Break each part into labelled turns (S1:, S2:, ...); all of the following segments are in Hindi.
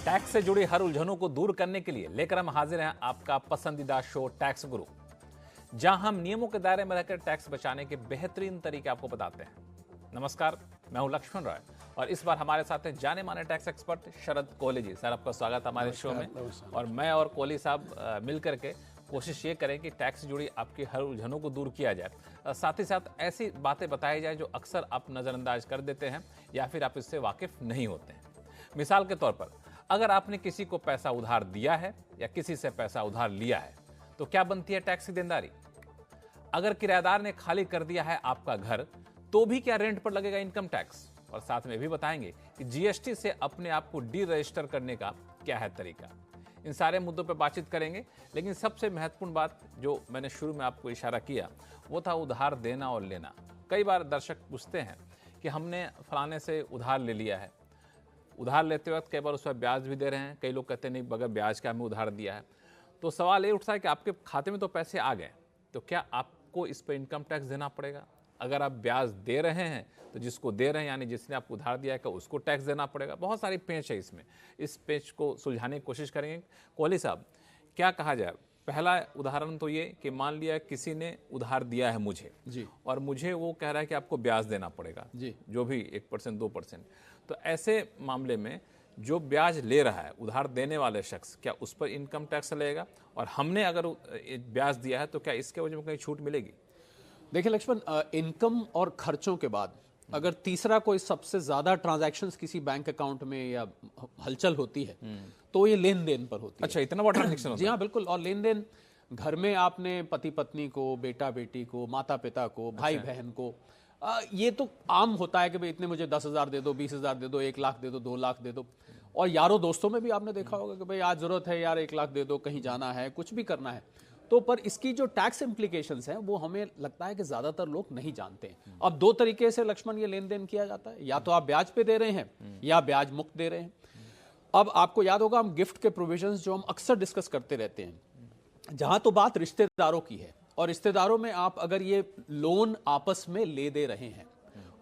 S1: टैक्स से जुड़ी हर उलझनों को दूर करने के लिए लेकर हम हाजिर हैं आपका पसंदीदा शो टैक्स गुरु, जहां हम नियमों के दायरे में रहकर टैक्स बचाने के बेहतरीन तरीके आपको बताते हैं। नमस्कार, मैं हूं लक्ष्मण राय और इस बार हमारे साथ हैं जाने माने टैक्स एक्सपर्ट शरद कोहली जी। सर, आपका स्वागत हमारे शो में। और मैं और कोहली साहब मिलकर के कोशिश ये करें कि टैक्स से जुड़ी आपकी हर उलझनों को दूर किया जाए, साथ ही साथ ऐसी बातें बताई जाए जो अक्सर आप नज़रअंदाज कर देते हैं या फिर आप इससे वाकिफ नहीं होते हैं। मिसाल के तौर पर, अगर आपने किसी को पैसा उधार दिया है या किसी से पैसा उधार लिया है तो क्या बनती है टैक्स की देनदारी? अगर किराएदार ने खाली कर दिया है आपका घर तो भी क्या रेंट पर लगेगा इनकम टैक्स? और साथ में भी बताएंगे कि जीएसटी से अपने आप को डी रजिस्टर करने का क्या है तरीका। इन सारे मुद्दों पर बातचीत करेंगे, लेकिन सबसे महत्वपूर्ण बात जो मैंने शुरू में आपको इशारा किया वो था उधार देना और लेना। कई बार दर्शक पूछते हैं कि हमने फलाने से उधार ले लिया है, उधार लेते वक्त कई बार उस पर ब्याज भी दे रहे हैं, कई लोग कहते हैं नहीं बगैर ब्याज का हमें उधार दिया है। तो सवाल ये उठता है कि आपके खाते में तो पैसे आ गए, तो क्या आपको इस पर इनकम टैक्स देना पड़ेगा? अगर आप ब्याज दे रहे हैं तो जिसको दे रहे हैं यानी जिसने आपको उधार दिया है क्या उसको टैक्स देना पड़ेगा? बहुत सारी पेच है इसमें। इस पेच को सुलझाने की कोशिश करेंगे। कोहली साहब, क्या कहा जाए? पहला उदाहरण तो ये कि मान लिया किसी ने उधार दिया है मुझे
S2: जी,
S1: और मुझे वो कह रहा है कि आपको ब्याज देना पड़ेगा
S2: जी,
S1: जो भी 1% 2%। तो ऐसे मामले में जो ब्याज ले रहा है उधार देने वाले शख्स, क्या उस पर इनकम टैक्स लगेगा? और हमने अगर ब्याज दिया है तो क्या इसके वजह में कहीं छूट मिलेगी?
S2: देखिए लक्ष्मण, इनकम और खर्चों के बाद अगर तीसरा कोई सबसे ज्यादा ट्रांजैक्शंस किसी बैंक अकाउंट में या हलचल होती है तो ये लेन देन पर होती है।
S1: अच्छा, इतना बड़ा ट्रांजैक्शन होता
S2: जी हाँ, बिल्कुल। और लेन देन घर में आपने पति पत्नी को, बेटा बेटी को, माता पिता को, भाई बहन को, ये तो आम होता है कि भाई इतने मुझे 10,000 दे दो, 20,000 दे दो, 1 लाख दे दो, 2 लाख दे दो। और यारों दोस्तों में भी आपने देखा होगा कि भाई आज जरूरत है यार, 1 लाख दे दो, कहीं जाना है, कुछ भी करना है। तो पर इसकी जो टैक्स इम्प्लीकेशंस हैं वो हमें लगता है कि ज्यादातर लोग नहीं जानते हैं। अब 2 तरीके से लक्ष्मण ये लेन देन किया जाता है, या तो आप ब्याज पे दे रहे हैं या ब्याज मुक्त दे रहे हैं। अब आपको याद होगा, हम गिफ्ट के प्रोविजंस जो हम अक्सर डिस्कस करते रहते हैं, जहां तो बात रिश्तेदारों की है और रिश्तेदारों में आप अगर ये लोन आपस में ले दे रहे हैं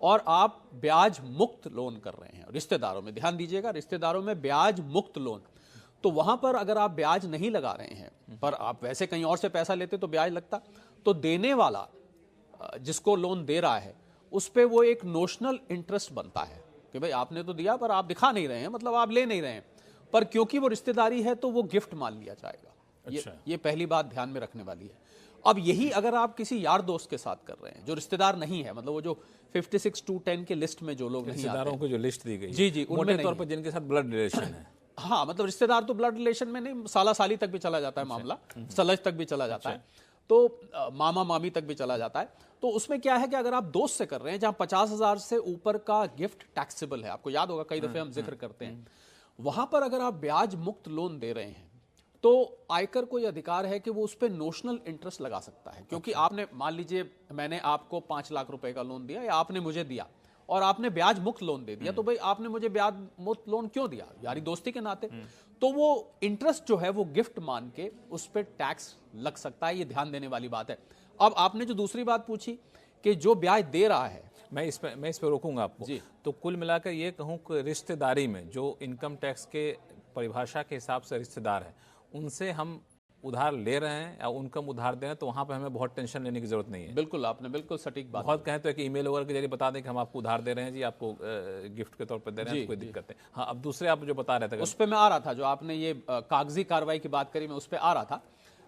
S2: और आप ब्याज मुक्त लोन कर रहे हैं रिश्तेदारों में, ध्यान दीजिएगा, रिश्तेदारों में ब्याज मुक्त लोन, तो वहां पर अगर आप ब्याज नहीं लगा रहे हैं पर आप वैसे कहीं और से पैसा लेते तो ब्याज लगता, तो देने वाला जिसको लोन दे रहा है उस पर वो एक नोशनल इंटरेस्ट बनता है कि भाई आपने तो दिया पर आप दिखा नहीं रहे हैं, मतलब आप ले नहीं रहे हैं, पर क्योंकि वो रिश्तेदारी है तो वो गिफ्ट मान लिया जाएगा।
S1: अच्छा।
S2: ये पहली बात ध्यान में रखने वाली है। अब यही अगर आप किसी यार दोस्त के साथ कर रहे हैं जो रिश्तेदार नहीं है, मतलब वो जो 56(2)(10) के लिस्ट में जो लोग नहीं आते
S1: रिश्तेदारों को जो लिस्ट दी गई,
S2: जी जी,
S1: मोटे तौर पर जिनके साथ ब्लड रिलेशन है।
S2: हाँ, मतलब रिश्तेदार तो ब्लड रिलेशन में नहीं, साला साली तक भी चला जाता है मामला, सलज तक भी चला जाता है, तो मामा मामी तक भी चला जाता है। तो उसमें क्या है कि अगर आप दोस्त से कर रहे हैं जहां 50,000 से ऊपर का गिफ्ट टैक्सेबल है, आपको याद होगा कई दफे हम जिक्र करते हैं, वहां पर अगर आप ब्याज मुक्त लोन दे रहे हैं तो आयकर को यह अधिकार है कि वो उस पर नोशनल इंटरेस्ट लगा सकता है। क्योंकि आपने, मान लीजिए मैंने आपको 5 लाख रुपए का लोन दिया या आपने मुझे दिया और आपने ब्याज मुक्त लोन दे दिया, तो भाई आपने मुझे ब्याज मुक्त लोन क्यों दिया? यारी दोस्ती के नाते। तो वो इंटरेस्ट जो है वो गिफ्ट मान के उस पर टैक्स लग सकता है, ये ध्यान देने वाली बात है। अब आपने जो दूसरी बात पूछी कि जो ब्याज दे रहा है,
S1: मैं इस पे रोकूंगा आपको जी। तो कुल मिलाकर ये कहूं कि रिश्तेदारी में जो इनकम टैक्स के परिभाषा के हिसाब से रिश्तेदार है, उनसे हम उधार ले रहे हैं या उनका उधार दे रहे हैं तो वहां पे हमें बहुत टेंशन लेने की जरूरत नहीं है।
S2: बिल्कुल, आपने बिल्कुल सटीक बात।
S1: बहुत कहते हैं कि ईमेल वगैरह के जरिए बता दें कि हम आपको उधार दे रहे हैं जी, आपको गिफ्ट के तौर पर दे रहे हैं, तो कोई दिक्कत नहीं। हाँ, अब दूसरे आप जो बता रहे थे
S2: उस पर मैं आ रहा था, जो आपने ये कागजी कार्रवाई की बात करी, मैं उस पर आ रहा था,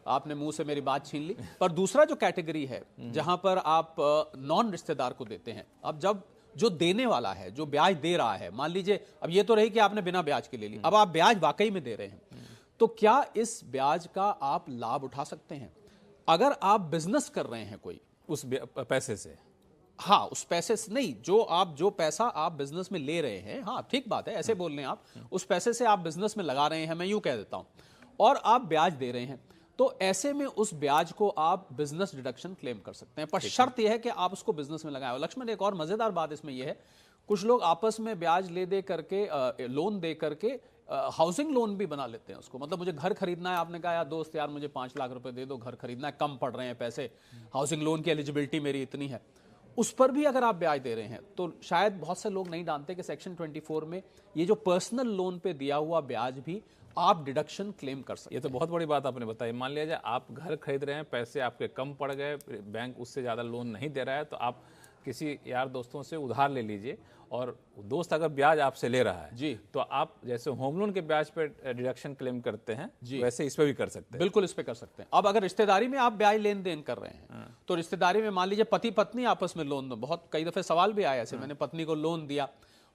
S2: आपने मुंह से मेरी बात छीन ली। पर दूसरा जो कैटेगरी है जहां पर आप नॉन रिश्तेदार को देते हैं, अब जब जो देने वाला है, जो ब्याज दे रहा है, मान लीजिए अब ये तो रही कि आपने बिना ब्याज के ले ली, अब आप ब्याज वाकई में दे रहे हैं, तो क्या इस ब्याज का आप लाभ उठा सकते हैं? अगर आप बिजनेस कर रहे हैं कोई
S1: उस पैसे से,
S2: हाँ, उस पैसे से नहीं, जो पैसा आप बिजनेस में ले रहे हैं, हाँ ठीक बात है, ऐसे बोल रहे हैं आप, उस पैसे से आप बिजनेस में लगा रहे हैं, मैं यूं कह देता हूं, और आप ब्याज दे रहे हैं, तो ऐसे में उस ब्याज को आप बिजनेस डिडक्शन क्लेम कर सकते हैं, पर शर्त यह है कि आप उसको बिजनेस में लगाएं। लक्ष्मण, एक और मजेदार बात इसमें यह है, कुछ लोग आपस में ब्याज ले दे करके, लोन दे करके हाउसिंग लोन भी बना लेते हैं उसको, मतलब मुझे घर खरीदना है, आपने कहा यार दोस्त यार मुझे 5 लाख रुपए दे दो, घर खरीदना है, कम पड़ रहे हैं पैसे, हाउसिंग लोन की एलिजिबिलिटी मेरी इतनी है, उस पर भी अगर आप ब्याज दे रहे हैं तो शायद बहुत से लोग नहीं जानते कि सेक्शन 24 में ये जो पर्सनल लोन पे दिया हुआ ब्याज भी आप डिडक्शन क्लेम कर सकते
S1: ये तो बहुत बड़ी बात आपने बताई। मान लीजिए आप घर खरीद रहे हैं, पैसे आपके कम पड़ गए, बैंक उससे ज़्यादा लोन नहीं दे रहा है, तो आप किसी यार दोस्तों से उधार ले लीजिए, और दोस्त अगर ब्याज आपसे ले रहा है
S2: जी,
S1: तो आप जैसे होम लोन के ब्याज पे डिडक्शन क्लेम करते हैं
S2: जी,
S1: वैसे इस पे भी कर सकते हैं।
S2: बिल्कुल इस पे कर सकते हैं। अब अगर रिश्तेदारी में आप ब्याज लेन देन कर रहे हैं तो रिश्तेदारी में मान लीजिए पति पत्नी आपस में लोन दो, बहुत कई दफे सवाल भी आया ऐसे, मैंने पत्नी को लोन दिया,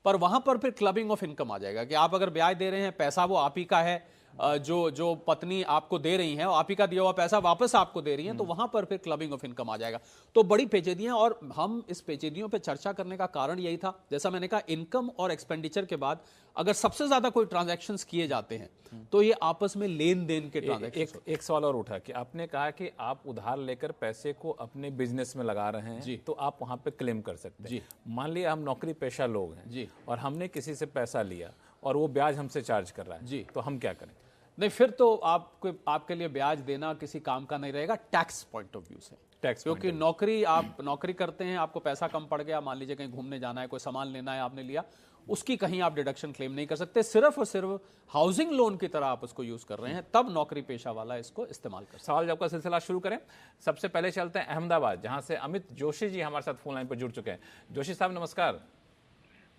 S2: पर वहां पर फिर क्लबिंग ऑफ इनकम आ जाएगा कि आप अगर ब्याज दे रहे हैं, पैसा वो आप ही का है, जो पत्नी आपको दे रही हैं, आप ही का दिया हुआ पैसा वापस आपको दे रही हैं, तो वहां पर फिर क्लबिंग ऑफ इनकम आ जाएगा। तो बड़ी पेचीदियां, और हम इस पेचीदियों पे चर्चा करने का कारण यही था, जैसा मैंने कहा, इनकम और एक्सपेंडिचर के बाद अगर सबसे ज्यादा कोई ट्रांजैक्शंस किए जाते हैं तो ये आपस में लेन देन के ट्रांजैक्शन।
S1: एक सवाल और उठा कि आपने कहा कि आप उधार लेकर पैसे को अपने बिजनेस में लगा रहे हैं, तो आप वहां पे क्लेम कर सकते हैं। मान लिया हम नौकरी पेशा लोग हैं
S2: जी,
S1: और हमने किसी से पैसा लिया और वो ब्याज हमसे चार्ज कर रहा है
S2: जी,
S1: तो हम क्या करें?
S2: नहीं, फिर तो आपके लिए ब्याज देना किसी काम का नहीं रहेगा टैक्स पॉइंट ऑफ व्यू से।
S1: टैक्स,
S2: क्योंकि आप नौकरी करते हैं, आपको पैसा कम पड़ गया, मान लीजिए कहीं घूमने जाना है, कोई सामान लेना है, आपने लिया, उसकी कहीं आप डिडक्शन क्लेम नहीं कर सकते। सिर्फ और सिर्फ हाउसिंग लोन की तरह आप उसको यूज कर रहे हैं, तब नौकरी पेशा वाला इसको इस्तेमाल कर सकते।
S1: सवाल जवाब का सिलसिला शुरू करें। सबसे पहले चलते हैं अहमदाबाद, जहां से अमित जोशी जी हमारे साथ फोन लाइन पर जुड़ चुके हैं। जोशी साहब नमस्कार।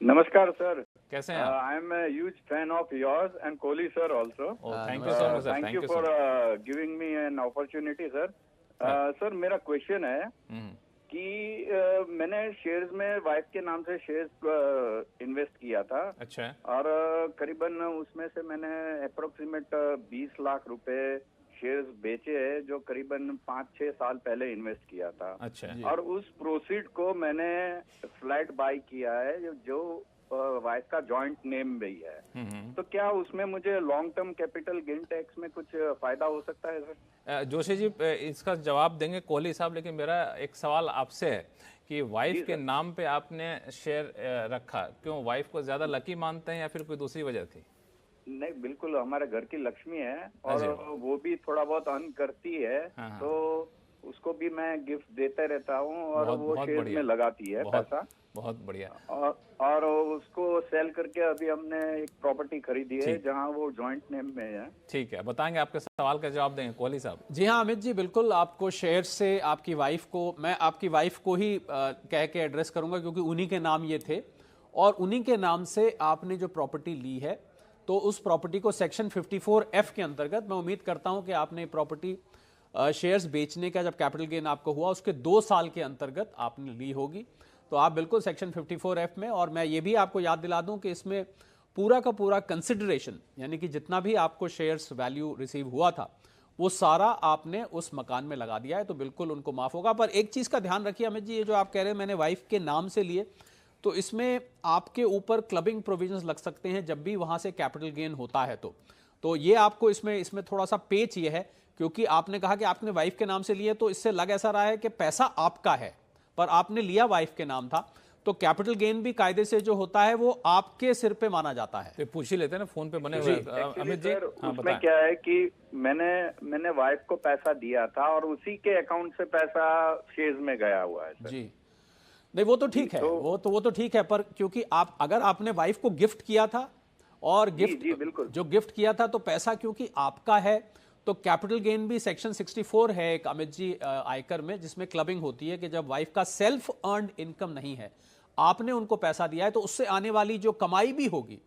S3: नमस्कार सर,
S1: कैसे हैं आप?
S3: I am a huge fan of yours and Kohli sir also.
S1: Thank you so much sir.
S3: Thank you for giving me an opportunity sir. Sir मेरा क्वेश्चन है कि मैंने शेयर्स में वाइफ के नाम से शेयर्स इन्वेस्ट किया था।
S1: अच्छा।
S3: और करीबन उसमें से मैंने अप्रोक्सीमेट 20 लाख रुपए शेयर्स बेचे हैं, जो करीबन 5-6 साल पहले इन्वेस्ट किया था।
S1: अच्छा।
S3: और उस प्रोसीड को मैंने फ्लैट बाय किया है, जो वाइफ का जॉइंट नेम में ही है। तो क्या उसमें मुझे long term capital gain tax में कुछ फायदा हो सकता है सर?
S1: जोशी जी इसका जवाब देंगे कोहली साहब, लेकिन मेरा एक सवाल आपसे है कि वाइफ के नाम पे आपने शेयर रखा, क्यों? वाइफ को ज्यादा लकी मानते हैं या फिर कोई दूसरी वजह थी?
S3: नहीं, बिल्कुल हमारे घर की लक्ष्मी है और वो भी थोड़ा बहुत अर्न करती है। तो उसको भी मैं गिफ्ट देते रहता हूँ और वो शेयर में लगाती है पैसा।
S1: बहुत बढ़िया।
S3: और उसको सेल करके अभी हमने एक प्रॉपर्टी खरीदी है जहाँ वो जॉइंट नेम में है।
S1: ठीक है, बताएंगे, आपके सवाल का जवाब देंगे कोहली साहब।
S2: जी हाँ अमित जी, बिल्कुल। आपको शेयर से आपकी वाइफ को, मैं आपकी वाइफ को ही कह के एड्रेस करूंगा क्योंकि उन्हीं के नाम ये थे, और उन्हीं के नाम से आपने जो प्रॉपर्टी ली है, तो उस प्रॉपर्टी को सेक्शन 54F के अंतर्गत, मैं उम्मीद करता हूं कि आपने प्रॉपर्टी शेयर्स बेचने का जब कैपिटल गेन आपको हुआ उसके 2 साल के अंतर्गत आपने ली होगी, तो आप बिल्कुल सेक्शन 54F में। और मैं ये भी आपको याद दिला दूं कि इसमें पूरा का पूरा कंसिडरेशन, यानी कि जितना भी आपको शेयर्स वैल्यू रिसीव हुआ था वो सारा आपने उस मकान में लगा दिया है, तो बिल्कुल उनको माफ होगा। पर एक चीज का ध्यान रखिए अमित जी, ये जो आप कह रहे हैं मैंने वाइफ के नाम से लिए, तो इसमें आपके ऊपर क्लबिंग प्रोविजंस लग सकते हैं जब भी वहां से कैपिटल गेन होता है। तो ये आपको इसमें थोड़ा सा पेच ये है, क्योंकि आपने कहा कि आपने वाइफ के नाम से लिए, तो इससे लग ऐसा रहा है कि पैसा आपका है पर आपने लिया वाइफ के नाम था, तो कैपिटल गेन भी कायदे से जो होता है वो आपके सिर पे माना जाता है।
S1: तो पूछ ही लेते हैं ना, फोन पे बने हुए अमित जी।
S3: उसमें क्या है कि मैंने वाइफ को पैसा दिया था और उसी के अकाउंट से पैसा शेयर्स में गया हुआ है सर।
S2: जी नहीं, वो तो ठीक है, वो तो ठीक है, पर क्योंकि अगर आपने वाइफ को गिफ्ट किया था और जो गिफ्ट किया था तो पैसा क्योंकि आपका है, तो कैपिटल गेन भी सेक्शन 64 है एक अमित जी आयकर में, जिसमें क्लबिंग होती है कि जब वाइफ का सेल्फ अर्न्ड इनकम नहीं है, आपने उनको पैसा दिया है, तो उससे आने वाली जो कमाई भी होगी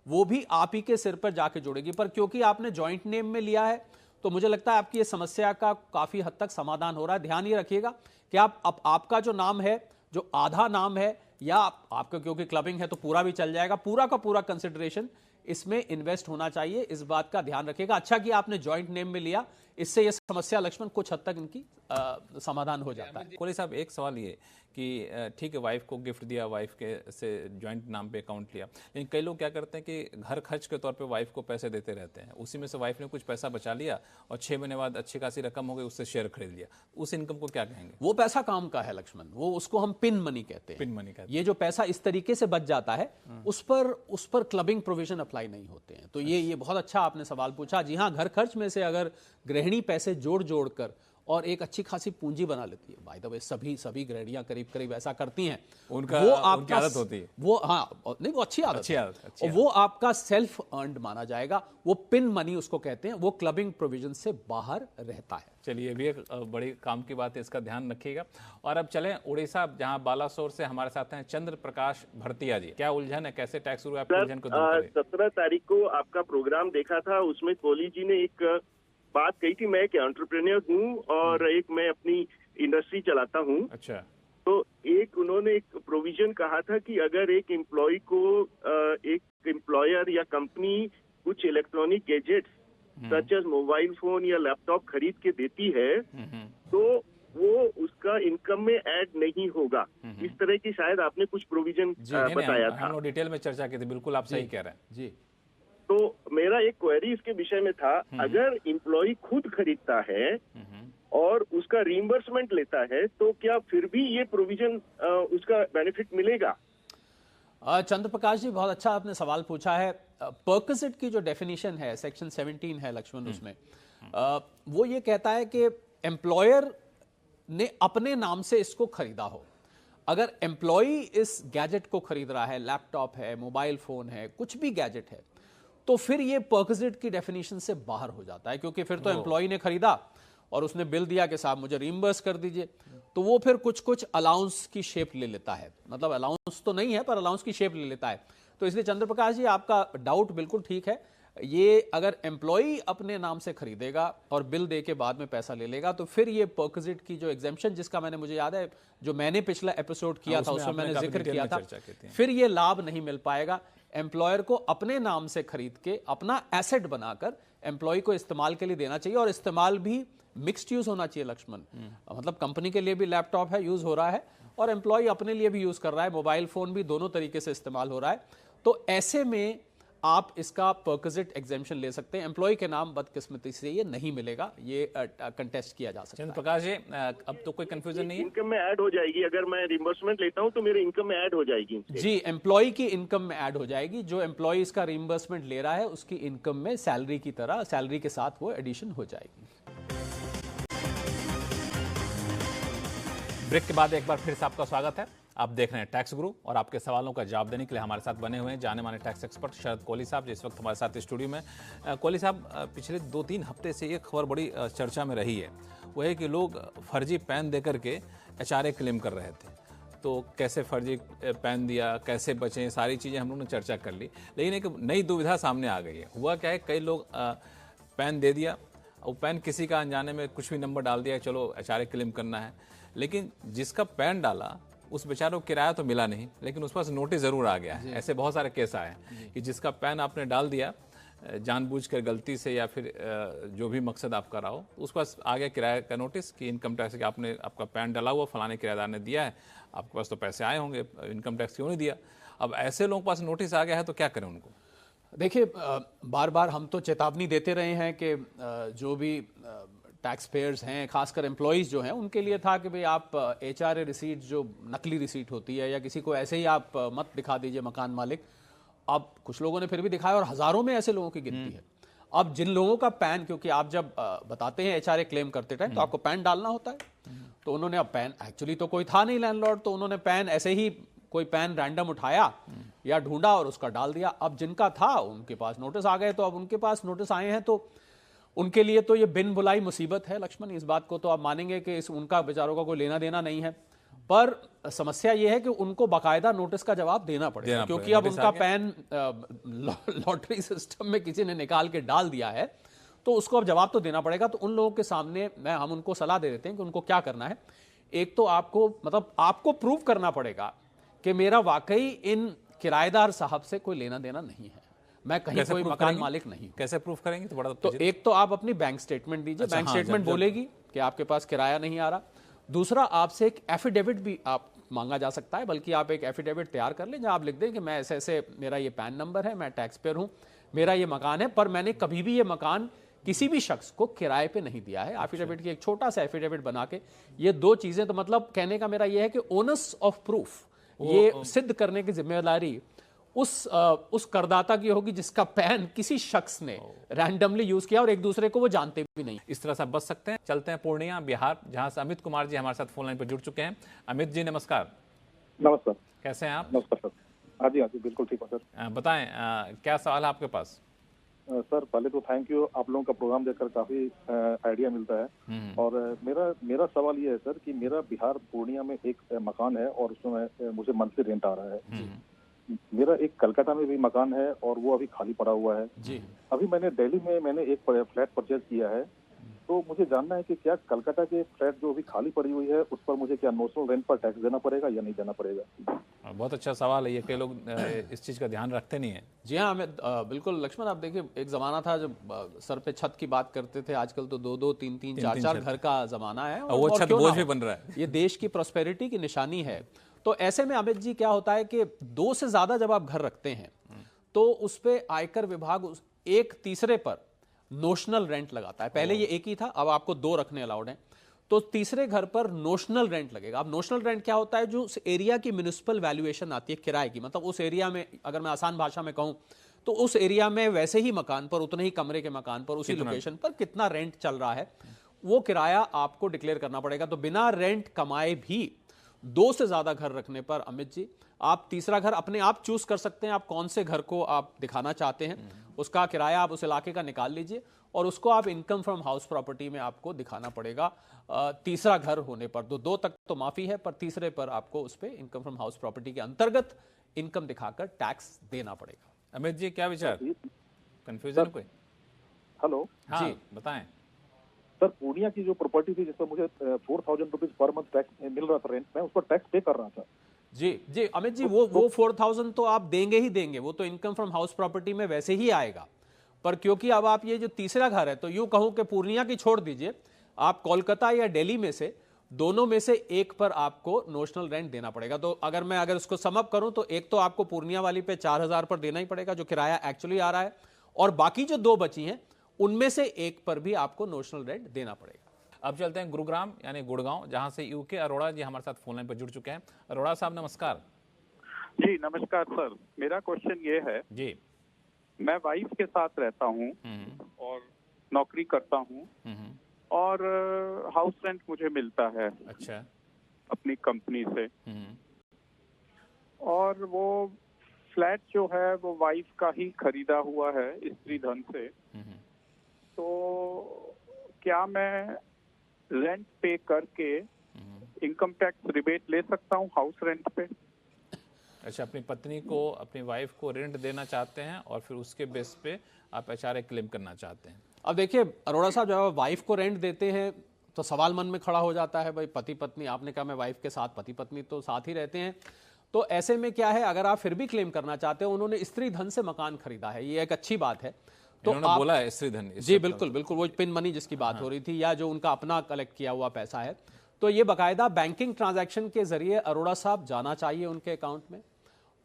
S2: वो भी आप ही के सिर पर जाके जुड़ेगी। पर क्योंकि आपने जॉइंट नेम में लिया है, तो मुझे लगता है आपकी ये समस्या का काफी हद तक समाधान हो रहा है। ध्यान ये रखिएगा कि आपका जो नाम है, जो आधा नाम है, या आपका क्योंकि क्लबिंग है तो पूरा भी चल जाएगा, पूरा का पूरा कंसिडरेशन इसमें इन्वेस्ट होना चाहिए, इस बात का ध्यान रखिएगा। अच्छा कि आपने जॉइंट नेम में लिया, इससे यह समस्या लक्ष्मण कुछ हद तक इनकी समाधान हो जाता है।
S1: कोहली साहब एक सवाल ये कि ठीक है वाइफ को गिफ्ट दिया, वाइफ के से जॉइंट नाम पे अकाउंट लिया, लेकिन कई लोग क्या करते हैं कि घर खर्च के तौर पे वाइफ को पैसे देते रहते हैं, उसी में से वाइफ ने कुछ पैसा बचा लिया और 6 महीने बाद अच्छी खासी रकम हो गई, उससे शेयर खरीद लिया, उस इनकम को क्या कहेंगे?
S2: वो पैसा काम का है लक्ष्मण, वो उसको हम पिन मनी कहते हैं।
S1: पिन मनी कहते हैं।
S2: ये जो पैसा इस तरीके से बच जाता है उस पर क्लबिंग प्रोविजन अप्लाई नहीं होते हैं। तो ये बहुत अच्छा आपने सवाल पूछा। जी हाँ, घर खर्च में से अगर गृहिणी पैसे जोड़ कर और एक अच्छी खासी पूंजी बना लेती है। बाय द वे सभी गृहिणियां करीब करीब ऐसा करती हैं।
S1: उनका
S2: वो
S1: उनकी
S2: आपका
S1: आदत होती है।
S2: वो नहीं, वो अच्छी आदत है। और वो आपका सेल्फ अर्नड माना जाएगा। वो पिन मनी उसको कहते हैं, वो क्लबिंग प्रोविजन से बाहर रहता है।
S1: चलिए, ये भी एक बड़ी काम की बात है, इसका ध्यान रखिएगा। और अब चलें उड़ीसा, जहां बालासोर से हमारे साथ हैं चंद्र प्रकाश भरतिया जी। क्या उलझन है, कैसे टैक्स गुरु आपकी उलझन को दूर करें?
S4: 17 तारीख को आपका प्रोग्राम देखा था, उसमें कोहली जी ने एक बात कही थी, मैं एक एंटरप्रेन्योर हूँ और एक मैं अपनी इंडस्ट्री चलाता हूँ।
S1: अच्छा।
S4: तो एक उन्होंने एक प्रोविजन कहा था कि अगर एक एम्प्लॉय को एक एम्प्लॉयर या कंपनी कुछ electronic gadgets such as mobile phone या लैपटॉप खरीद के देती है तो वो उसका इनकम में ऐड नहीं होगा। इस तरह की शायद आपने कुछ प्रोविजन बताया था।
S1: हम लोग डिटेल में चर्चा की थी, बिल्कुल आप सही कह रहे हैं
S2: जी।
S4: तो मेरा एक क्वेरी इसके विषय में था, अगर एम्प्लॉय खुद खरीदता है और उसका रीइंबर्समेंट लेता है तो क्या फिर भी ये प्रोविजन उसका बेनिफिट मिलेगा?
S2: चंद्र प्रकाश जी, बहुत अच्छा आपने सवाल पूछा है। परक्विजिट की जो डेफिनेशन है, सेक्शन 17 है लक्ष्मण, उसमें वो ये कहता है कि एम्प्लॉयर ने अपने नाम से इसको खरीदा हो। अगर एम्प्लॉय इस गैजेट को खरीद रहा है, लैपटॉप है, मोबाइल फोन है, कुछ भी गैजेट है, तो फिर ये परक्विजिट की डेफिनेशन से बाहर हो जाता है, क्योंकि फिर तो एम्प्लॉय ने खरीदा और उसने बिल दिया कि साहब मुझे रीइंबर्स कर दीजिए, तो वो फिर कुछ अलाउंस की शेप ले लेता है। मतलब अलाउंस तो नहीं है, पर अलाउंस की शेप ले लेता है। तो इसलिए चंद्र प्रकाश जी, आपका डाउट बिल्कुल ठीक है। ये अगर एम्प्लॉय अपने नाम से खरीदेगा और बिल दे के बाद में पैसा ले लेगा, तो फिर ये परक्विजिट की जो एग्जेम्पशन, जिसका मुझे याद है, जो मैंने पिछला एपिसोड किया था उसमें मैंने जिक्र किया था, फिर ये लाभ नहीं मिल पाएगा। एम्प्लॉयर को अपने नाम से खरीद के अपना एसेट बनाकर एम्प्लॉय को इस्तेमाल के लिए देना चाहिए, और इस्तेमाल भी मिक्स्ड यूज होना चाहिए लक्ष्मण। मतलब कंपनी के लिए भी लैपटॉप है, यूज हो रहा है, और एम्प्लॉय अपने लिए भी यूज कर रहा है, मोबाइल फोन भी, दोनों तरीके से इस्तेमाल हो रहा है। तो ऐसे में आप इसका परक्विजिट एग्जेम्पशन ले सकते हैं। एम्प्लॉय के नाम बदकिस्मती से ये नहीं मिलेगा, ये कंटेस्ट किया जा सकता है।
S1: चंद्र प्रकाश जी, अब तो कोई कंफ्यूजन नहीं है?
S4: इनकम में ऐड हो जाएगी, अगर मैं रिइंबर्समेंट लेता हूं तो मेरे इनकम में ऐड हो जाएगी
S2: जी। एम्प्लॉय की इनकम में ऐड हो जाएगी। जो एम्प्लॉय इसका रिइंबर्समेंट ले रहा है उसकी इनकम में सैलरी की तरह, सैलरी के साथ वो एडिशन हो जाएगी।
S1: ब्रेक के बाद एक बार फिर से आपका स्वागत है। आप देख रहे हैं टैक्स गुरु, और आपके सवालों का जवाब देने के लिए हमारे साथ बने हुए हैं जाने माने टैक्स एक्सपर्ट शरद कोहली साहब, जो इस वक्त हमारे साथ स्टूडियो में। कोहली साहब, पिछले 2-3 हफ्ते से ये खबर बड़ी चर्चा में रही है, वो है कि लोग फर्जी पैन दे करके HRA क्लेम कर रहे थे। तो कैसे फर्जी पैन दिया, कैसे बचें, सारी चीज़ें हम लोगों ने चर्चा कर ली। लेकिन एक नई दुविधा सामने आ गई है। हुआ क्या है, कई लोग पैन दे दिया, वो पैन किसी का अनजाने में कुछ भी नंबर डाल दिया, चलो HRA क्लेम करना है, लेकिन जिसका पैन डाला उस बेचारे को किराया तो मिला नहीं, लेकिन उस पास नोटिस जरूर आ गया है। ऐसे बहुत सारे केस आए हैं कि जिसका पैन आपने डाल दिया जानबूझकर, गलती से, या फिर जो भी मकसद आपका रहा हो, उस पास आ गया किराए का नोटिस कि इनकम टैक्स कि आपने, आपका पैन डाला हुआ फलाने किराएदार ने दिया है, आपके पास तो पैसे आए होंगे, इनकम टैक्स क्यों नहीं दिया? अब ऐसे लोगों के पास नोटिस आ गया है तो क्या करें उनको?
S2: देखिए, बार बार हम तो चेतावनी देते रहे हैं कि जो भी टैक्स पेयर्स हैं, खासकर एम्प्लॉयज़ जो हैं, उनके लिए था कि भाई आप HRA रिसीट, जो नकली रिसीट होती है, या किसी को ऐसे ही आप मत दिखा दीजिए मकान मालिक। अब कुछ लोगों ने फिर भी दिखाया, और हज़ारों में ऐसे लोगों की गिनती है। अब जिन लोगों का पैन, क्योंकि आप जब बताते हैं HRA क्लेम करते टाइम तो आपको पैन डालना होता है, तो उन्होंने, अब पैन एक्चुअली तो कोई था नहीं लैंडलॉर्ड, तो उन्होंने पैन ऐसे ही कोई पैन रैंडम उठाया या ढूंढा और उसका डाल दिया। अब जिनका था उनके पास नोटिस आ गए, तो अब उनके पास नोटिस आए हैं तो उनके लिए तो ये बिन बुलाई मुसीबत है लक्ष्मण। इस बात को तो आप मानेंगे कि उनका बेचारों का कोई लेना देना नहीं है, पर समस्या ये है कि उनको बाकायदा नोटिस का जवाब देना पड़ेगा, क्योंकि अब उनका पैन लॉटरी सिस्टम में किसी ने निकाल के डाल दिया है, तो उसको अब जवाब तो देना पड़ेगा। तो उन लोगों के सामने हम उनको सलाह दे देते हैं कि उनको क्या करना है। एक तो आपको प्रूव करना पड़ेगा कि मेरा वाकई इन किराएदार साहब से कोई लेना देना नहीं है, मैं कहीं कोई मकान मालिक नहीं।
S1: कैसे प्रूफ करेंगे?
S2: तो एक तो आप अपनी बैंक स्टेटमेंट दीजिए। अच्छा, बैंक स्टेटमेंट बोलेगी कि आपके पास किराया नहीं आ रहा। दूसरा, आपसे एक एफिडेविट भी आप मांगा जा सकता है, बल्कि आप एक एफिडेविट तैयार कर लें जहां आप लिख दें कि मैं ऐसे ऐसे, मेरा ये पैन नंबर है, मैं टैक्स पेयर हूं, मेरा ये मकान है, पर मैंने कभी भी ये मकान किसी भी शख्स को किराए पे नहीं दिया है। एफिडेविट की एक छोटा सा एफिडेविट बना के, ये 2 चीजें, तो मतलब कहने का मेरा ये है कि ओनस ऑफ प्रूफ, ये सिद्ध करने की जिम्मेदारी उस करदाता की होगी जिसका पैन किसी शख्स ने रैंडमली यूज किया और एक दूसरे को वो जानते भी नहीं।
S1: इस तरह से आप बच सकते हैं। चलते हैं पूर्णिया बिहार, जहां से अमित कुमार जी हमारे साथ फोन लाइन पर जुड़ चुके हैं। अमित जी नमस्कार।
S5: नमस्कार।
S1: कैसे हैं आप?
S5: नमस्कार सर। हाँ जी बिल्कुल ठीक है सर।
S1: बताएं क्या सवाल है आपके पास?
S5: सर पहले तो थैंक यू, आप लोगों का प्रोग्राम देखकर काफी आइडिया मिलता है। और मेरा सवाल ये है सर कि मेरा बिहार पूर्णिया में एक मकान है और उसमें मुझे मंथली रेंट आ रहा है। मेरा एक कलकत्ता में भी मकान है और वो अभी खाली पड़ा हुआ है जी। अभी मैंने दिल्ली में एक फ्लैट परचेज किया है, तो मुझे जानना है कि क्या कलकत्ता के फ्लैट जो अभी खाली पड़ी हुई है उस पर मुझे क्या नोशनल रेंट पर टैक्स देना पड़ेगा या नहीं देना पड़ेगा?
S1: बहुत अच्छा सवाल है ये, कई लोग इस चीज का ध्यान रखते नहीं है।
S2: जी हाँ, हमें बिल्कुल लक्ष्मण, आप देखिए एक जमाना था जब सर पे छत की बात करते थे, आजकल तो 2-2, 3-3, 4-4 घर का जमाना है
S1: और वो छत बोझ भी बन रहा है।
S2: ये देश की प्रॉस्पेरिटी की निशानी है। तो ऐसे में अमित जी क्या होता है कि 2 से ज्यादा जब आप घर रखते हैं तो उस पे आयकर विभाग एक तीसरे पर नोशनल रेंट लगाता है। पहले ये एक ही था, अब आपको 2 रखने अलाउड हैं, तो तीसरे घर पर नोशनल रेंट लगेगा। अब नोशनल रेंट क्या होता है? जो उस एरिया की म्युनिसिपल वैल्यूएशन आती है किराए की, मतलब उस एरिया में, अगर मैं आसान भाषा में कहूं तो उस एरिया में वैसे ही मकान पर, उतने ही कमरे के मकान पर, उसी लोकेशन पर कितना रेंट चल रहा है वो किराया आपको डिक्लेयर करना पड़ेगा। तो बिना रेंट कमाए भी 2 से ज्यादा घर रखने पर अमित जी आप तीसरा घर अपने आप चूज कर सकते हैं। आप कौन से घर को आप दिखाना चाहते हैं, उसका किराया आप उस इलाके का निकाल लीजिए और उसको आप इनकम फ्रॉम हाउस प्रॉपर्टी में आपको दिखाना पड़ेगा। तीसरा घर होने पर 2 तक तो माफी है, पर तीसरे पर आपको उस पर इनकम फ्रॉम हाउस प्रॉपर्टी के अंतर्गत इनकम दिखाकर टैक्स देना पड़ेगा।
S1: अमित जी क्या विचार? कंफ्यूजन कोई?
S5: हेलो
S1: जी बताएं।
S5: सर पूर्णिया की जो प्रॉपर्टी थी जिस पर मुझे 4000 रुपीज पर मंथ टैक्स मिल रहा था रेंट, मैं उस पर टैक्स पे कर रहा था।
S2: जी अमित जी, वो 4000 तो आप देंगे ही देंगे, वो तो इनकम फ्रॉम हाउस प्रॉपर्टी में वैसे ही आएगा। पर क्योंकि अब आप ये जो तीसरा घर है, तो यूं कहूं कि पूर्णिया की छोड़ दीजिए, आप कोलकाता या दिल्ली में से दोनों में से एक पर आपको नोशनल रेंट देना पड़ेगा। तो अगर उसको सम अप करूं तो एक तो आपको पूर्णिया वाली पे 4000 पर देना ही पड़ेगा जो किराया एक्चुअली आ रहा है, और बाकी जो 2 बची हैं उनमें से एक पर भी आपको नोशनल रेंट देना पड़ेगा।
S1: अब चलते हैं गुरुग्राम यानी गुड़गांव, जहां से यूके अरोड़ा जी हमारे साथ फोन लाइन पर जुड़ चुके हैं। अरोड़ा साहब नमस्कार।
S6: जी नमस्कार सर, मेरा क्वेश्चन ये है
S1: जी,
S6: मैं वाइफ के साथ रहता हूँ और नौकरी करता हूँ और हाउस रेंट मुझे मिलता है
S1: अच्छा
S6: अपनी कंपनी से, और वो फ्लैट जो है वो वाइफ का ही खरीदा हुआ है स्त्री धन से। तो क्या मैं रेंट पे करके इनकम टैक्स रिबेट ले सकता हूँ हाउस रेंट पे?
S1: अच्छा, अपनी पत्नी को, अपनी वाइफ को रेंट देना चाहते हैं और फिर उसके बेस पे आप एचआरए क्लेम करना चाहते हैं।
S2: अब देखिए अरोड़ा साहब, जब आप वाइफ को रेंट देते हैं तो सवाल मन में खड़ा हो जाता है, भाई पति पत्नी, आपने कहा मैं वाइफ के साथ, पति पत्नी तो साथ ही रहते हैं, तो ऐसे में क्या है, अगर आप फिर भी क्लेम करना चाहते हो, उन्होंने स्त्री धन से मकान खरीदा है, ये एक अच्छी बात है। तो
S1: आप बोला है स्त्री धन,
S2: जी बिल्कुल बिल्कुल, वो पिन मनी जिसकी बात हो रही थी, या जो उनका अपना कलेक्ट किया हुआ पैसा है, तो ये बाकायदा बैंकिंग ट्रांजैक्शन के जरिए अरोड़ा साहब जाना चाहिए उनके अकाउंट में,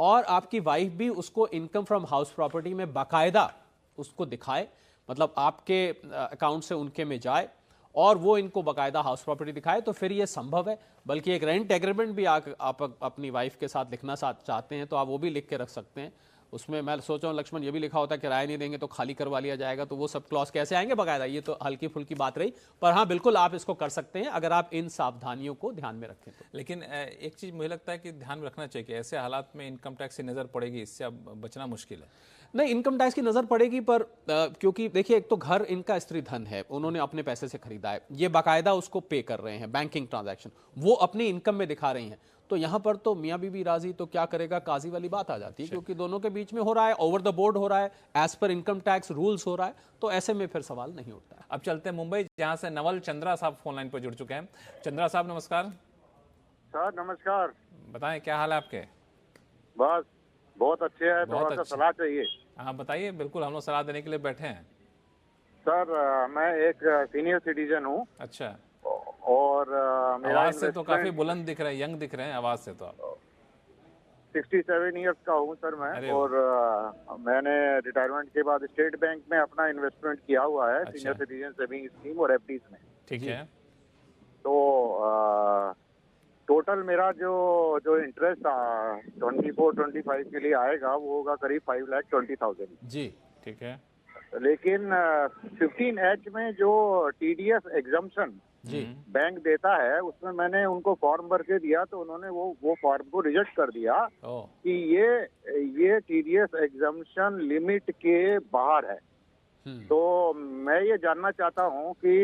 S2: और आपकी वाइफ भी उसको इनकम फ्रॉम हाउस प्रॉपर्टी में बाकायदा उसको दिखाए, मतलब आपके अकाउंट से उनके में जाए और वो इनको बाकायदा हाउस प्रॉपर्टी दिखाए, तो फिर ये संभव है। बल्कि एक रेंट एग्रीमेंट भी आप अपनी वाइफ के साथ लिखना चाहते हैं तो आप वो भी लिख के रख सकते हैं। उसमें मैं सोच रहा हूँ लक्ष्मण, ये भी लिखा होता है किराया नहीं देंगे तो खाली करवा लिया जाएगा, तो वो सब क्लॉज कैसे आएंगे बाकायदा, ये तो हल्की फुल्की बात रही, पर हाँ बिल्कुल आप इसको कर सकते हैं अगर आप इन सावधानियों को ध्यान में रखें तो।
S1: लेकिन एक चीज मुझे लगता है कि ध्यान में रखना चाहिए कि ऐसे हालात में इनकम टैक्स की नजर पड़ेगी, इससे अब बचना मुश्किल है।
S2: नहीं, इनकम टैक्स की नजर पड़ेगी, पर क्योंकि देखिए एक तो घर इनका स्त्री धन है, उन्होंने अपने पैसे से खरीदा है, ये बाकायदा उसको पे कर रहे हैं, बैंकिंग ट्रांजैक्शन वो अपनी इनकम में दिखा रही हैं, तो यहां पर तो मियां बीवी राजी तो क्या करेगा काजी वाली बात आ जाती है, क्योंकि दोनों के बीच में हो रहा है, ओवर द बोर्ड हो रहा है, as per income tax rules हो रहा है, तो ऐसे में फिर सवाल नहीं उठता है।
S1: अब चलते हैं मुंबई, जहां से नवल चंद्रा साहब फोन लाइन पर जुड़ चुके हैं। चंद्रा साहब नमस्कार।
S7: सर नमस्कार।
S1: बताएं क्या हाल है आपके?
S7: बस बहुत अच्छे हैं, थोड़ा सा सलाह चाहिए।
S1: हाँ बताइए, बिल्कुल हम लोग सलाह देने के लिए बैठे हैं।
S7: सर मैं एक सीनियर सिटीजन हूँ।
S1: अच्छा।
S7: और मेरा
S1: आवाज से तो काफी बुलंद दिख रहे हैं, यंग दिख रहे हैं आवाज से तो आप।
S7: 67 ईयर्स का हूँ सर मैं, और मैंने रिटायरमेंट के बाद स्टेट बैंक में अपना इन्वेस्टमेंट किया हुआ है, सीनियर सिटीजन सेविंग स्कीम और एफडीज में।
S1: ठीक है।
S7: तो टोटल मेरा जो इंटरेस्ट 24-25 के लिए आएगा वो होगा करीब 5,20,000
S2: जी।
S1: ठीक है।
S7: लेकिन 15H में जो TDS एग्जम्पशन
S2: जी
S7: बैंक देता है उसमें मैंने उनको फॉर्म भर के दिया तो उन्होंने वो फॉर्म को रिजेक्ट कर दिया कि ये TDS एग्जम्पशन लिमिट के बाहर है। तो मैं ये जानना चाहता हूँ कि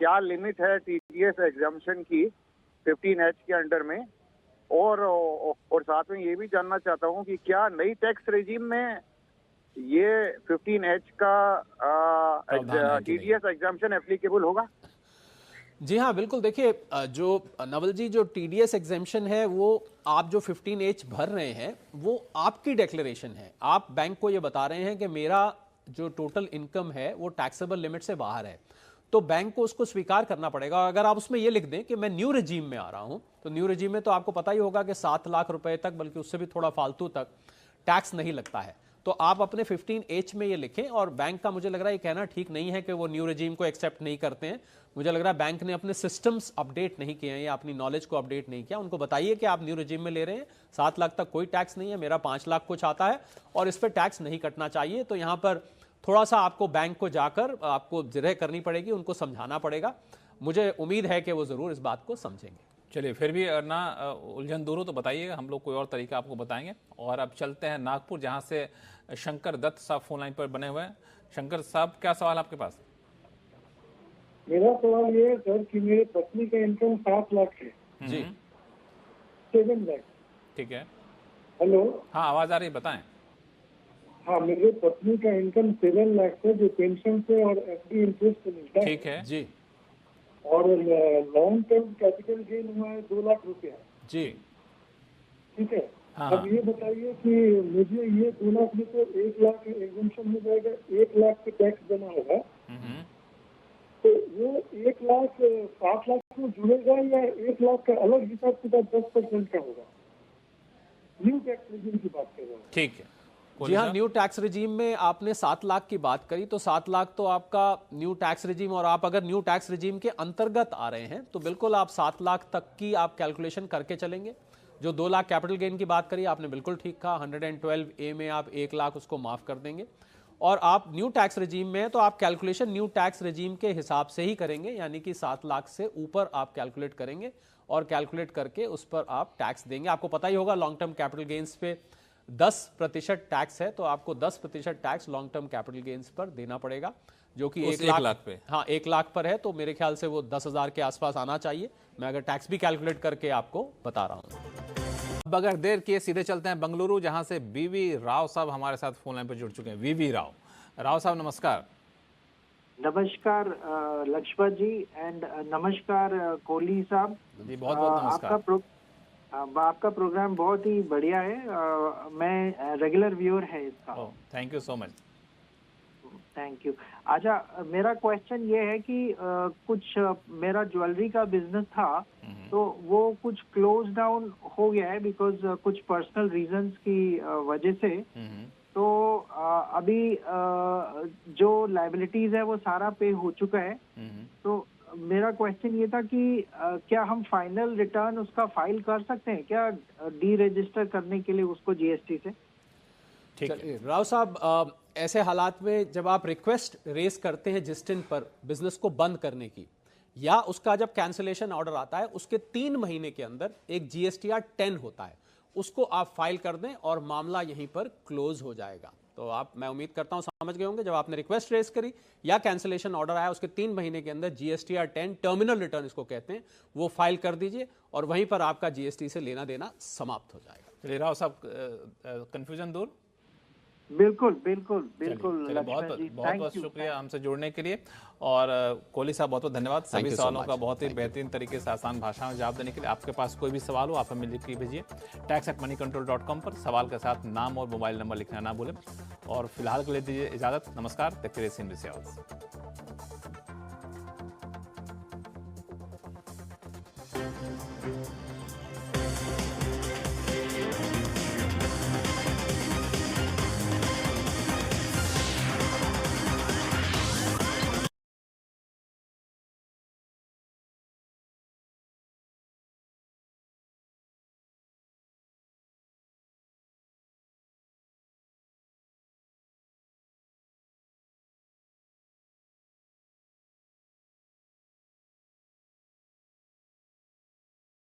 S7: क्या लिमिट है TDS एग्जम्पशन की 15H के अंडर में, और साथ में ये भी जानना चाहता हूँ कि क्या नई टैक्स रेजिम में ये 15H का TDS एग्जम्पशन एप्लीकेबल होगा?
S2: जी हाँ, बिल्कुल। देखिए, जो नवल जी, जो TDS एग्जेम्पशन है वो आप जो 15H भर रहे हैं वो आपकी डिक्लेरेशन है। आप बैंक को ये बता रहे हैं कि मेरा जो टोटल इनकम है वो टैक्सेबल लिमिट से बाहर है, तो बैंक को उसको स्वीकार करना पड़ेगा। और अगर आप उसमें ये लिख दें कि मैं न्यू रेजिम में आ रहा हूं, तो न्यू रेजिम में तो आपको पता ही होगा कि 7 लाख रुपए तक, बल्कि उससे भी थोड़ा फालतू तक टैक्स नहीं लगता है। तो आप अपने 15H में ये लिखें। और बैंक का मुझे लग रहा है ये कहना ठीक नहीं है कि वो न्यू रेजिम को एक्सेप्ट नहीं करते हैं। मुझे लग रहा है बैंक ने अपने सिस्टम्स अपडेट नहीं किए हैं या अपनी नॉलेज को अपडेट नहीं किया। उनको बताइए कि आप न्यू रेजिम में ले रहे हैं, 7 लाख तक कोई टैक्स नहीं है, मेरा 5 लाख कुछ आता है और इस पर टैक्स नहीं कटना चाहिए। तो यहाँ पर थोड़ा सा आपको बैंक को जाकर आपको जिरह करनी पड़ेगी, उनको समझाना पड़ेगा। मुझे उम्मीद है कि वो ज़रूर इस बात को समझेंगे।
S1: चलिए, फिर भी ना उलझन दूर हो तो बताइएगा, हम लोग कोई और तरीका आपको बताएंगे। और अब चलते हैं नागपुर, जहां से शंकर दत्त साहब फोन लाइन पर बने हुए हैं। शंकर साहब, क्या सवाल आपके पास?
S8: मेरा सवाल ये है सर कि मेरी पत्नी का इनकम 7 लाख है
S2: जी।
S8: 7 लाख।
S1: ठीक है।
S8: हेलो।
S1: हाँ, आवाज आ रही है, बताएं।
S8: हाँ, मेरे पत्नी का इनकम 7 लाख है जो पेंशन से और FD इंटरेस्ट से मिलता है।
S1: ठीक है
S2: जी
S8: और लॉन्ग टर्म कैपिटल गेन हुआ है 2 लाख रुपया।
S2: जी।
S8: ठीक है।
S1: हाँ।
S8: अब ये बताइए कि मुझे ये 2 लाख में तो 1 लाख एग्जम्पशन हो जाएगा, 1 लाख पे टैक्स देना होगा, तो वो 1 लाख 7 लाख में जुड़ेगा या 1 लाख का अलग हिसाब किताब 10% का होगा? न्यू टैक्स रेजिम की बात कर रहे हैं।
S1: ठीक है।
S2: जी हाँ, न्यू टैक्स रेजिम में आपने 7 लाख की बात करी, तो 7 लाख तो आपका न्यू टैक्स रेजिम, और आप अगर न्यू टैक्स रेजिम के अंतर्गत आ रहे हैं तो बिल्कुल आप 7 लाख तक की आप कैलकुलेशन करके चलेंगे। जो 2 लाख कैपिटल गेन की बात करी आपने बिल्कुल ठीक कहा, 112A में आप 1 लाख उसको माफ कर देंगे। और आप न्यू टैक्स रेजिम में तो आप कैलकुलेशन न्यू टैक्स रेजिम के हिसाब से ही करेंगे, यानी कि 7 लाख से ऊपर आप कैलकुलेट करेंगे और कैलकुलेट करके उस पर आप टैक्स देंगे। आपको पता ही होगा लॉन्ग टर्म कैपिटल गेन्स पे 10% टैक्स है, तो आपको 10% tax long term capital gains पर देना पड़ेगा, जो कि 1 लाख पे। हाँ, 1 लाख पर है, तो मेरे ख्याल से वो 10,000 के आसपास आना चाहिए। मैं अगर टैक्स भी कैलकुलेट करके आपको बता रहा हूँ।
S1: अब अगर देर किए सीधे चलते हैं बंगलुरु, जहां से बीवी राव साहब हमारे साथ फोन लाइन पर जुड़ चुके हैं। बीवी राव साहब, नमस्कार।
S9: नमस्कार लक्ष्मण जी एंड नमस्कार कोहली साहब
S1: जी, बहुत बहुत नमस्कार।
S9: आपका प्रोग्राम बहुत ही बढ़िया है। मैं रेगुलर व्यूअर है इसका।
S1: Thank you so much.
S9: Thank you. अच्छा, मेरा क्वेश्चन ये है कि कुछ मेरा ज्वेलरी का बिजनेस था, तो वो कुछ क्लोज डाउन हो गया है बिकॉज कुछ पर्सनल रीजंस की वजह से। तो अभी जो लायबिलिटीज है वो सारा पे हो चुका है। तो मेरा क्वेश्चन ये था कि क्या हम फाइनल रिटर्न उसका फाइल कर सकते हैं क्या, डी रजिस्टर करने के लिए उसको GST से?
S2: ठीक है राव साहब, ऐसे हालात में जब आप रिक्वेस्ट रेज करते हैं जिस्टिन पर बिजनेस को बंद करने की, या उसका जब कैंसिलेशन ऑर्डर आता है उसके 3 महीने के अंदर एक GSTR 10 होता है, उसको आप फाइल कर दें और मामला यहीं पर क्लोज हो जाएगा। तो आप, मैं उम्मीद करता हूं समझ गए होंगे, जब आपने रिक्वेस्ट रेज करी या कैंसिलेशन ऑर्डर आया उसके 3 महीने के अंदर GSTR 10 टर्मिनल रिटर्न इसको कहते हैं, वो फाइल कर दीजिए और वहीं पर आपका GST से लेना देना समाप्त हो जाएगा।
S1: चलिए राव साहब, कंफ्यूजन दूर?
S9: बिल्कुल बिल्कुल बिल्कुल।
S1: बहुत शुक्रिया हमसे जुड़ने के लिए। और कोहली साहब, बहुत बहुत धन्यवाद सभी सवालों का बहुत ही बेहतरीन तरीके से आसान भाषा में जवाब देने के लिए। आपके पास कोई भी सवाल हो आप हमें लिख के भेजिए tax@moneycontrol.com पर। सवाल के साथ नाम और मोबाइल नंबर लिखना ना भूलें। और फिलहाल के लिए दीजिए इजाजत। नमस्कार। देखते रहिए CNBC आवाज़।